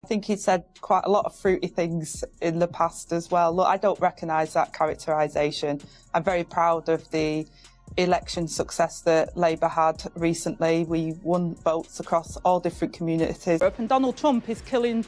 I think he said quite a lot of fruity things in the past as well. Look, I don't recognise that characterisation. I'm very proud of the election success that Labour had recently. We won votes across all different communities. And Donald Trump is killing,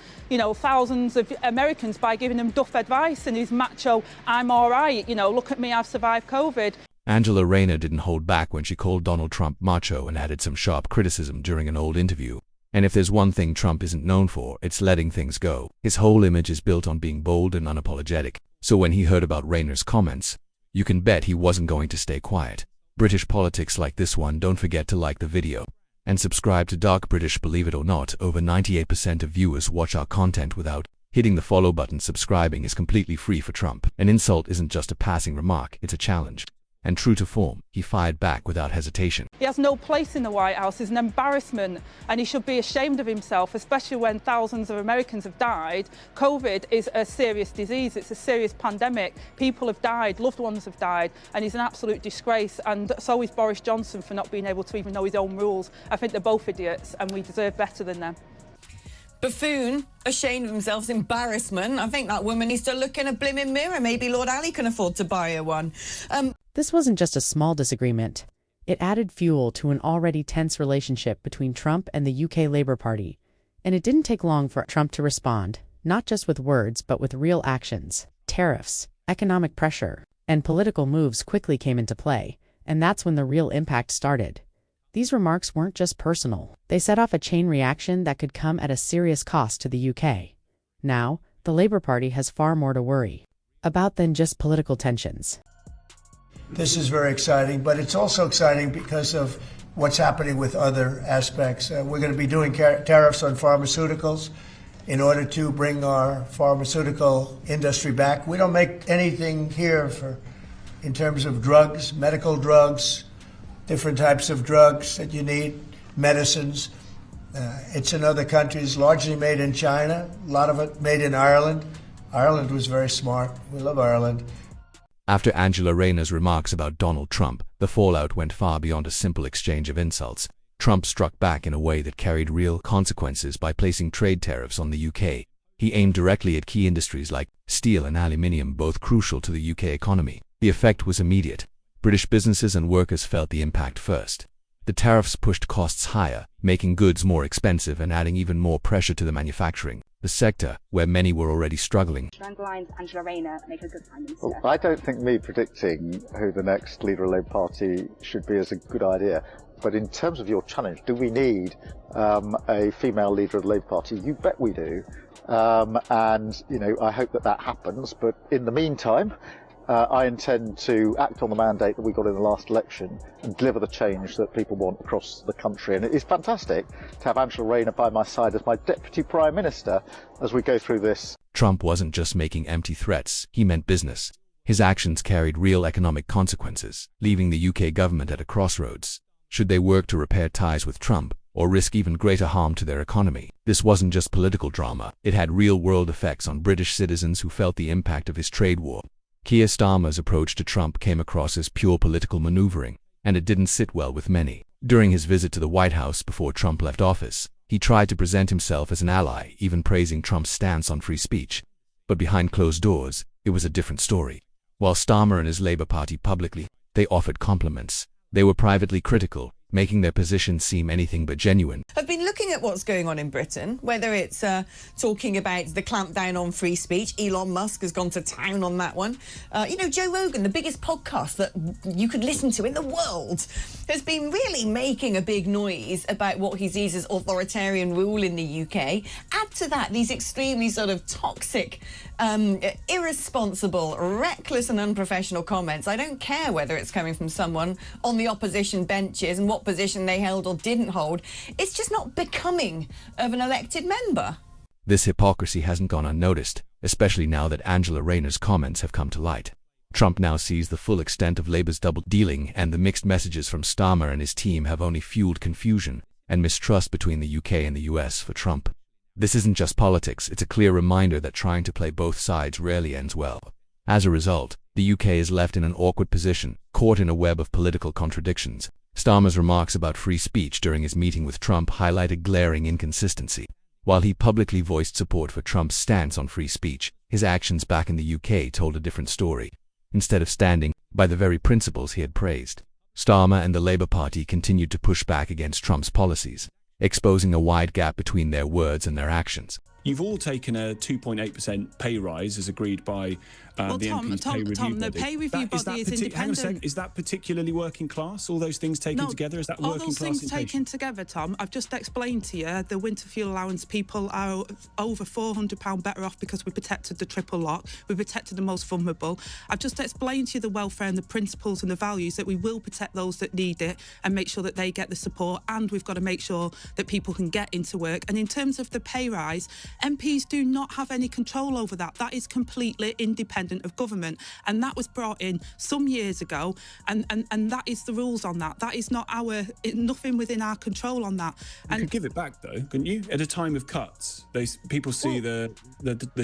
thousands of Americans by giving them duff advice and his macho, I'm all right, look at me, I've survived COVID. Angela Rayner didn't hold back when she called Donald Trump macho and added some sharp criticism during an old interview. And if there's one thing Trump isn't known for, it's letting things go. His whole image is built on being bold and unapologetic. So when he heard about Rayner's comments, you can bet he wasn't going to stay quiet. British politics like this one, don't forget to like the video and subscribe to Dark British. Believe it or not, over 98% of viewers watch our content without hitting the follow button. Subscribing is completely free for Trump. An insult isn't just a passing remark, it's a challenge. And true to form, he fired back without hesitation. He has no place in the White House. He's an embarrassment, and he should be ashamed of himself, especially when thousands of Americans have died. COVID is a serious disease. It's a serious pandemic. People have died, loved ones have died, and he's an absolute disgrace. And so is Boris Johnson for not being able to even know his own rules. I think they're both idiots, and we deserve better than them. Buffoon, ashamed of himself's embarrassment. I think that woman needs to look in a blimmin' mirror. Maybe Lord Ali can afford to buy her one. This wasn't just a small disagreement. It added fuel to an already tense relationship between Trump and the UK Labour Party. And it didn't take long for Trump to respond, not just with words but with real actions. Tariffs, economic pressure, and political moves quickly came into play, and that's when the real impact started. These remarks weren't just personal. They set off a chain reaction that could come at a serious cost to the UK. Now, the Labour Party has far more to worry about than just political tensions. This is very exciting, but it's also exciting because of what's happening with other aspects. We're going to be doing tariffs on pharmaceuticals in order to bring our pharmaceutical industry back. We don't make anything here in terms of drugs, medical drugs, different types of drugs that you need, medicines. It's in other countries, largely made in China, a lot of it made in Ireland. Ireland was very smart. We love Ireland. After Angela Rayner's remarks about Donald Trump, the fallout went far beyond a simple exchange of insults. Trump struck back in a way that carried real consequences by placing trade tariffs on the UK. He aimed directly at key industries like steel and aluminium, both crucial to the UK economy. The effect was immediate. British businesses and workers felt the impact first. The tariffs pushed costs higher, making goods more expensive and adding even more pressure to the manufacturing, the sector where many were already struggling. Underlines Angela Rayner make a good Prime Minister. Well, I don't think me predicting who the next leader of the Labour Party should be is a good idea. But in terms of your challenge, do we need a female leader of the Labour Party? You bet we do. And, I hope that happens. But in the meantime, I intend to act on the mandate that we got in the last election and deliver the change that people want across the country. And it is fantastic to have Angela Rayner by my side as my Deputy Prime Minister as we go through this. Trump wasn't just making empty threats, he meant business. His actions carried real economic consequences, leaving the UK government at a crossroads. Should they work to repair ties with Trump, or risk even greater harm to their economy? This wasn't just political drama, it had real-world effects on British citizens who felt the impact of his trade war. Keir Starmer's approach to Trump came across as pure political maneuvering, and it didn't sit well with many. During his visit to the White House before Trump left office, he tried to present himself as an ally, even praising Trump's stance on free speech. But behind closed doors, it was a different story. While Starmer and his Labour Party publicly, they offered compliments. They were privately critical, making their position seem anything but genuine. I've been looking at what's going on in Britain, whether it's talking about the clampdown on free speech. Elon Musk has gone to town on that one. Joe Rogan, the biggest podcast that you could listen to in the world, has been really making a big noise about what he sees as authoritarian rule in the UK. Add to that these extremely sort of toxic, irresponsible, reckless and unprofessional comments. I don't care whether it's coming from someone on the opposition benches and what position they held or didn't hold. It's just not becoming of an elected member. This hypocrisy hasn't gone unnoticed, especially now that Angela Rayner's comments have come to light. Trump now sees the full extent of Labour's double-dealing, and the mixed messages from Starmer and his team have only fueled confusion and mistrust between the UK and the US for Trump. This isn't just politics, it's a clear reminder that trying to play both sides rarely ends well. As a result, the UK is left in an awkward position, caught in a web of political contradictions. Starmer's remarks about free speech during his meeting with Trump highlight a glaring inconsistency. While he publicly voiced support for Trump's stance on free speech, his actions back in the UK told a different story. Instead of standing by the very principles he had praised, Starmer and the Labour Party continued to push back against Trump's policies, exposing a wide gap between their words and their actions. You've all taken a 2.8% pay rise as agreed by the MP's pay review body. The pay review body is independent. Hang on a second, is that particularly working class? All those things taken together, is that working class? All those things taken together, Tom, I've just explained to you, the winter fuel allowance people are over £400 better off because we protected the triple lock, we protected the most vulnerable. I've just explained to you the welfare and the principles and the values that we will protect those that need it and make sure that they get the support, and we've got to make sure that people can get into work. And in terms of the pay rise, MPs do not have any control over that. That is completely independent of government, and that was brought in some years ago, and that is the rules on that. That is not nothing within our control on that. You could give it back though, couldn't you? At a time of cuts, people see the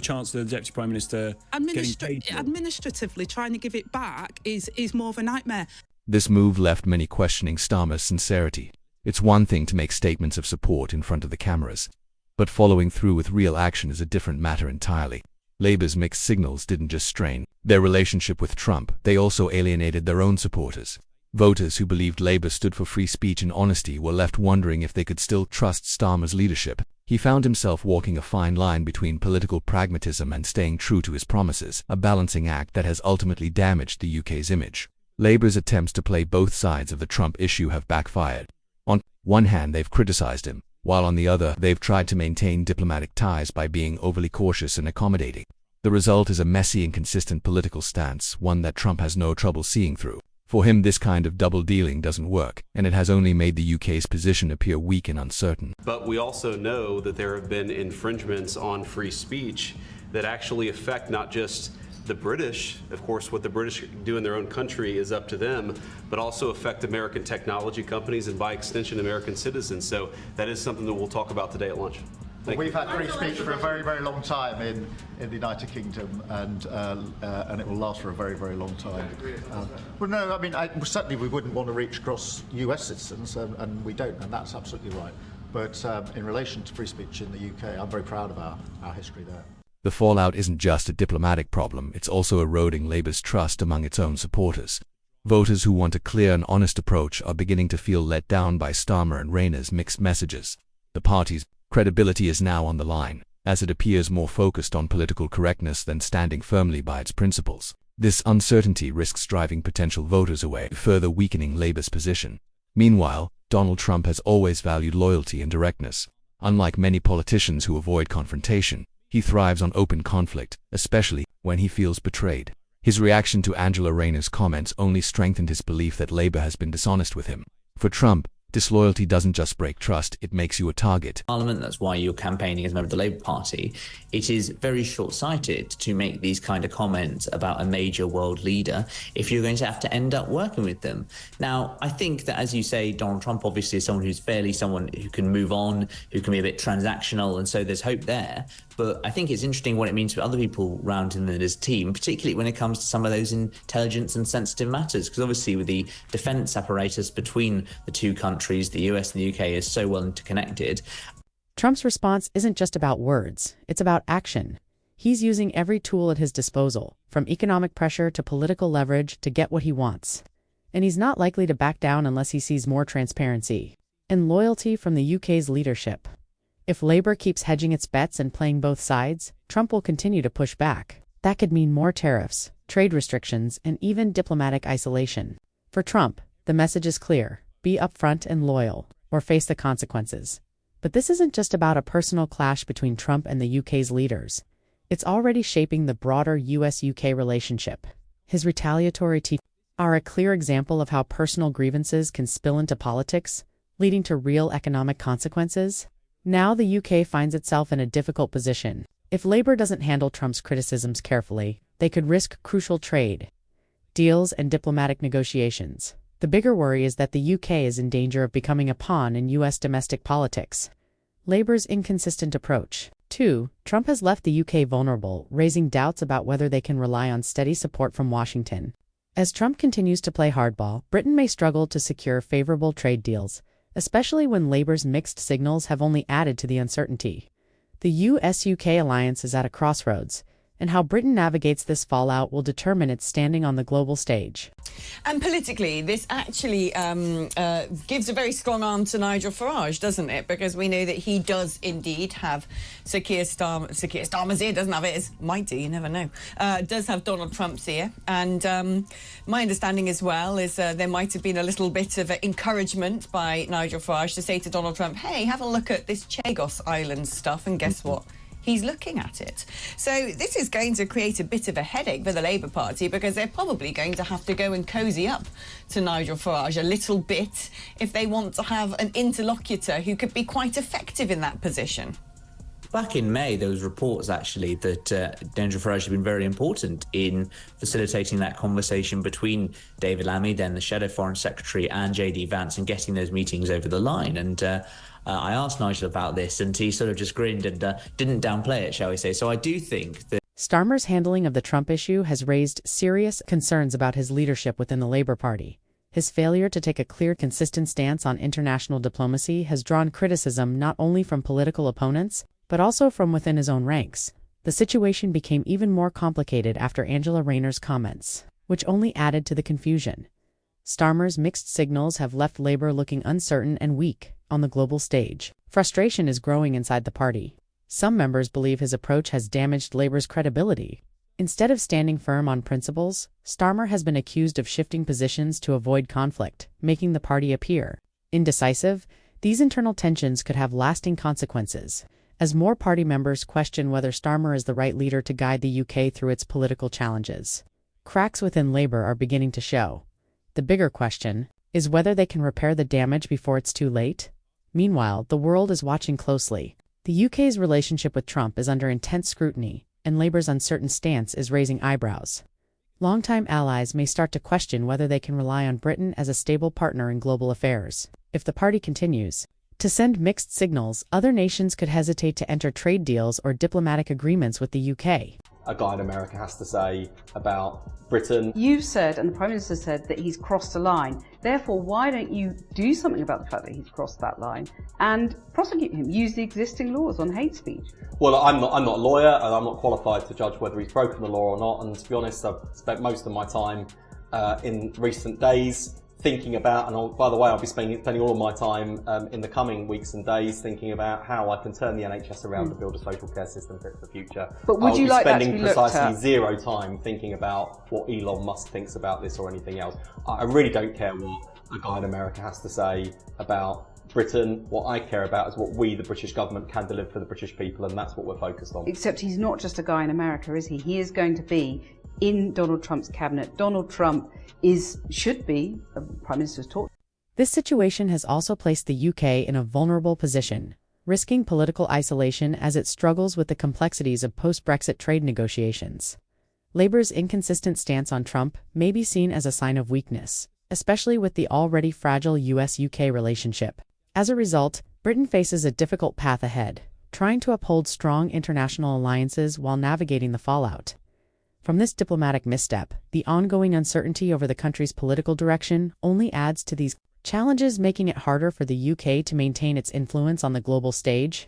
Chancellor, the Deputy Prime Minister getting paid more. Administratively, trying to give it back is more of a nightmare. This move left many questioning Starmer's sincerity. It's one thing to make statements of support in front of the cameras, but following through with real action is a different matter entirely. Labour's mixed signals didn't just strain their relationship with Trump, they also alienated their own supporters. Voters who believed Labour stood for free speech and honesty were left wondering if they could still trust Starmer's leadership. He found himself walking a fine line between political pragmatism and staying true to his promises, a balancing act that has ultimately damaged the UK's image. Labour's attempts to play both sides of the Trump issue have backfired. On one hand, they've criticised him, while on the other, they've tried to maintain diplomatic ties by being overly cautious and accommodating. The result is a messy, inconsistent political stance, one that Trump has no trouble seeing through. For him, this kind of double-dealing doesn't work, and it has only made the UK's position appear weak and uncertain. But we also know that there have been infringements on free speech that actually affect not just the British, of course, what the British do in their own country is up to them, but also affect American technology companies and by extension American citizens. So that is something that we'll talk about today at lunch. We've had free speech for a very, very long time in the United Kingdom, and it will last for a very, very long time. Well, no, I mean, certainly we wouldn't want to reach across US citizens, and we don't, and that's absolutely right. But in relation to free speech in the UK, I'm very proud of our history there. The fallout isn't just a diplomatic problem, it's also eroding Labour's trust among its own supporters. Voters who want a clear and honest approach are beginning to feel let down by Starmer and Rayner's mixed messages. The party's credibility is now on the line, as it appears more focused on political correctness than standing firmly by its principles. This uncertainty risks driving potential voters away, further weakening Labour's position. Meanwhile, Donald Trump has always valued loyalty and directness. Unlike many politicians who avoid confrontation, he thrives on open conflict, especially when he feels betrayed. His reaction to Angela Rayner's comments only strengthened his belief that Labour has been dishonest with him. For Trump, disloyalty doesn't just break trust, it makes you a target. Parliament, that's why you're campaigning as a member of the Labour Party. It is very short-sighted to make these kind of comments about a major world leader if you're going to have to end up working with them. Now, I think that, as you say, Donald Trump obviously is someone who can move on, who can be a bit transactional, and so there's hope there. But I think it's interesting what it means for other people around in his team, particularly when it comes to some of those intelligence and sensitive matters, because obviously with the defence apparatus between the two countries, the US and the UK, is so well interconnected. Trump's response isn't just about words, it's about action. He's using every tool at his disposal, from economic pressure to political leverage, to get what he wants. And he's not likely to back down unless he sees more transparency and loyalty from the UK's leadership. If Labour keeps hedging its bets and playing both sides, Trump will continue to push back. That could mean more tariffs, trade restrictions, and even diplomatic isolation. For Trump, the message is clear: be upfront and loyal, or face the consequences. But this isn't just about a personal clash between Trump and the UK's leaders. It's already shaping the broader US-UK relationship. His retaliatory tweets are a clear example of how personal grievances can spill into politics, leading to real economic consequences. Now the UK finds itself in a difficult position. If Labour doesn't handle Trump's criticisms carefully, they could risk crucial trade deals and diplomatic negotiations. The bigger worry is that the UK is in danger of becoming a pawn in US domestic politics. Labour's inconsistent approach. 2. Trump has left the UK vulnerable, raising doubts about whether they can rely on steady support from Washington. As Trump continues to play hardball, Britain may struggle to secure favourable trade deals, especially when Labour's mixed signals have only added to the uncertainty. The US-UK alliance is at a crossroads, and how Britain navigates this fallout will determine its standing on the global stage. And politically, this actually gives a very strong arm to Nigel Farage, doesn't it? Because we know that he does indeed have Sir Keir Starmer's ear, doesn't have it, it might do, you never know, does have Donald Trump's ear. And my understanding as well is there might have been a little bit of encouragement by Nigel Farage to say to Donald Trump, hey, have a look at this Chagos Island stuff, and guess what? He's looking at it. So this is going to create a bit of a headache for the Labour Party, because they're probably going to have to go and cosy up to Nigel Farage a little bit if they want to have an interlocutor who could be quite effective in that position. Back in May, there was reports actually that Nigel Farage had been very important in facilitating that conversation between David Lammy, then the Shadow Foreign Secretary, and JD Vance, and getting those meetings over the line. And I asked Nigel about this, and he sort of just grinned and didn't downplay it, shall we say. So I do think that Starmer's handling of the Trump issue has raised serious concerns about his leadership within the Labour Party. His failure to take a clear, consistent stance on international diplomacy has drawn criticism not only from political opponents, but also from within his own ranks. The situation became even more complicated after Angela Rayner's comments, which only added to the confusion. Starmer's mixed signals have left Labour looking uncertain and weak on the global stage. Frustration is growing inside the party. Some members believe his approach has damaged Labour's credibility. Instead of standing firm on principles, Starmer has been accused of shifting positions to avoid conflict, making the party appear indecisive. These internal tensions could have lasting consequences, as more party members question whether Starmer is the right leader to guide the UK through its political challenges. Cracks within Labour are beginning to show. The bigger question is whether they can repair the damage before it's too late. Meanwhile, the world is watching closely. The UK's relationship with Trump is under intense scrutiny, and Labour's uncertain stance is raising eyebrows. Longtime allies may start to question whether they can rely on Britain as a stable partner in global affairs. If the party continues to send mixed signals, other nations could hesitate to enter trade deals or diplomatic agreements with the UK. A guy in America has to say about Britain. You've said, and the Prime Minister said, that he's crossed a line. Therefore, why don't you do something about the fact that he's crossed that line and prosecute him, use the existing laws on hate speech? Well, I'm not a lawyer, and I'm not qualified to judge whether he's broken the law or not. And to be honest, I've spent most of my time in recent days thinking about, and by the way, I'll be spending all of my time in the coming weeks and days thinking about how I can turn the NHS around and build a social care system fit for the future. But would you like that to be looked at? I'll be spending precisely zero time thinking about what Elon Musk thinks about this or anything else. I really don't care what a guy in America has to say about Britain. What I care about is what we, the British government, can deliver for the British people, and that's what we're focused on. Except he's not just a guy in America, is he? He is going to be in Donald Trump's cabinet. Donald Trump should be, the Prime Minister's talked. This situation has also placed the UK in a vulnerable position, risking political isolation as it struggles with the complexities of post-Brexit trade negotiations. Labour's inconsistent stance on Trump may be seen as a sign of weakness, especially with the already fragile US-UK relationship. As a result, Britain faces a difficult path ahead, trying to uphold strong international alliances while navigating the fallout from this diplomatic misstep. The ongoing uncertainty over the country's political direction only adds to these challenges, making it harder for the UK to maintain its influence on the global stage.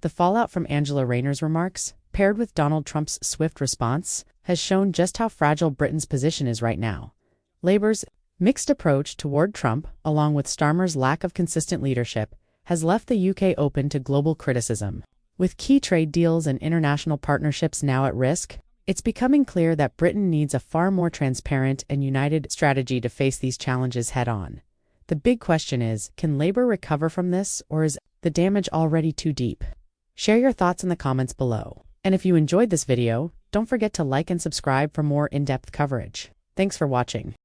The fallout from Angela Rayner's remarks, paired with Donald Trump's swift response, has shown just how fragile Britain's position is right now. Labour's mixed approach toward Trump, along with Starmer's lack of consistent leadership, has left the UK open to global criticism. With key trade deals and international partnerships now at risk, it's becoming clear that Britain needs a far more transparent and united strategy to face these challenges head-on. The big question is, can Labour recover from this, or is the damage already too deep? Share your thoughts in the comments below. And if you enjoyed this video, don't forget to like and subscribe for more in-depth coverage. Thanks for watching.